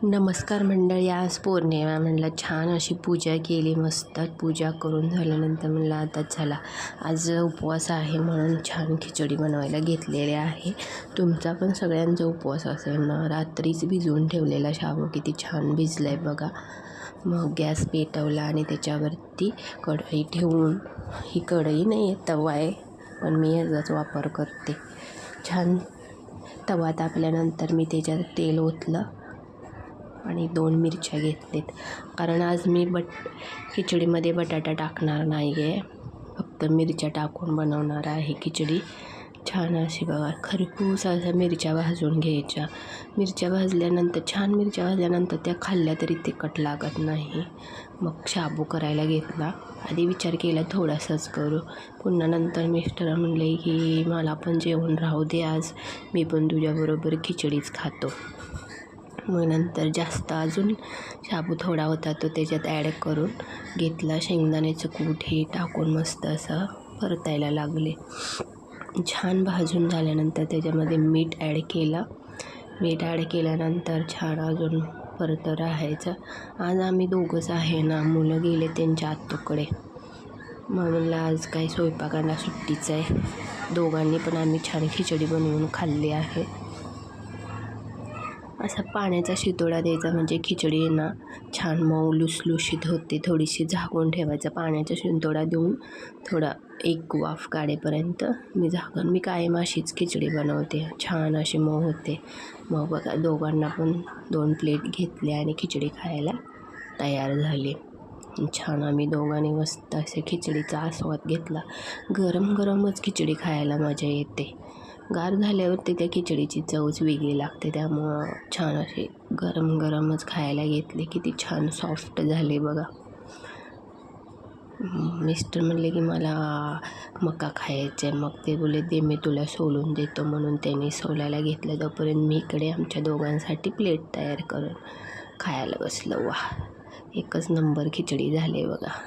नमस्कार मंडळी. आज पौर्णिमा. म्हणलं छान अशी पूजा केली. मस्त पूजा करून झाल्यानंतर म्हणलं आता चला आज उपवास आहे म्हणून छान खिचडी बनवायला घेतलेली आहे. तुमचा पण सगळ्यांचा उपवास असेल ना. रात्रीच भिजवून ठेवलेला शाबू किती छान भिजला आहे बघा. मग गॅस पेटवला आणि त्याच्यावरती कढई ठेवून, ही कढई नाही आहे तवा आहे पण मी याचाच वापर करते. छान तवा तापल्यानंतर मी त्याच्यात तेल ओतलं आणि 2 मिरच्या घेतलेत. कारण आज मी खिचडीमध्ये बटाटा टाकणार नाही आहे, फक्त मिरच्या टाकून बनवणार आहे खिचडी. छान अशी बघा खरपूस अशा मिरच्या भाजून घ्यायच्या. मिरच्या भाजल्यानंतर त्या खाल्ल्या तरी तिखट लागत नाही. मग शाबू करायला घेतला. आधी विचार केला थोडासाच करू, पुन्हा नंतर मिस्टर म्हणले की मला पण जेवण राहू दे, आज मी पण तुझ्याबरोबर खिचडीच खातो. मग नंतर जास्त अजून शाबू थोडा होता तो त्याच्यात ॲड करून घेतला. शेंगदाण्याचं कूट हे टाकून मस्त असं परतायला लागले. छान भाजून झाल्यानंतर त्याच्यामध्ये मीठ ॲड केलं. मीठ ॲड केल्यानंतर छान अजून परत राहायचं. आज आम्ही दोघंच आहे ना, मुलं गेले त्यांच्या आत्तूकडे. मग म्हणलं आज काही स्वयंपाकाला सुट्टीच आहे. दोघांनी पण आम्ही छान खिचडी बनवून खाल्ली आहे. असा पाण्याचा शितोडा द्यायचा म्हणजे खिचडी ना छान मऊ लुसलुशीत होते. थोडीशी झाकून ठेवायचं. पाण्याचा शितोडा देऊन थोडा एक वाफ काढेपर्यंत मी कायम अशीच खिचडी बनवते. छान अशी मऊ होते. मग बघा दोघांना पण 2 प्लेट घेतले आणि खिचडी खायला तयार झाली. छान आम्ही दोघांनी मस्त असे खिचडीचा आस्वाद घेतला. गरम गरमच खिचडी खायला मजा येते. गार झाल्यावरती त्या खिचडीची चवच वेगळी लागते. त्यामुळं छान असे गरम गरमच खायला घेतले. किती छान सॉफ्ट झाले बघा. मिस्टर म्हणले की मला मका खायचं आहे. मग ते बोलले दे मी तुला सोलून देतो, म्हणून त्यांनी सोलायला घेतलं. तोपर्यंत मी इकडे आमच्या दोघांसाठी प्लेट तयार करून खायला बसलो. वा, एकच नंबर खिचडी झाली बघा.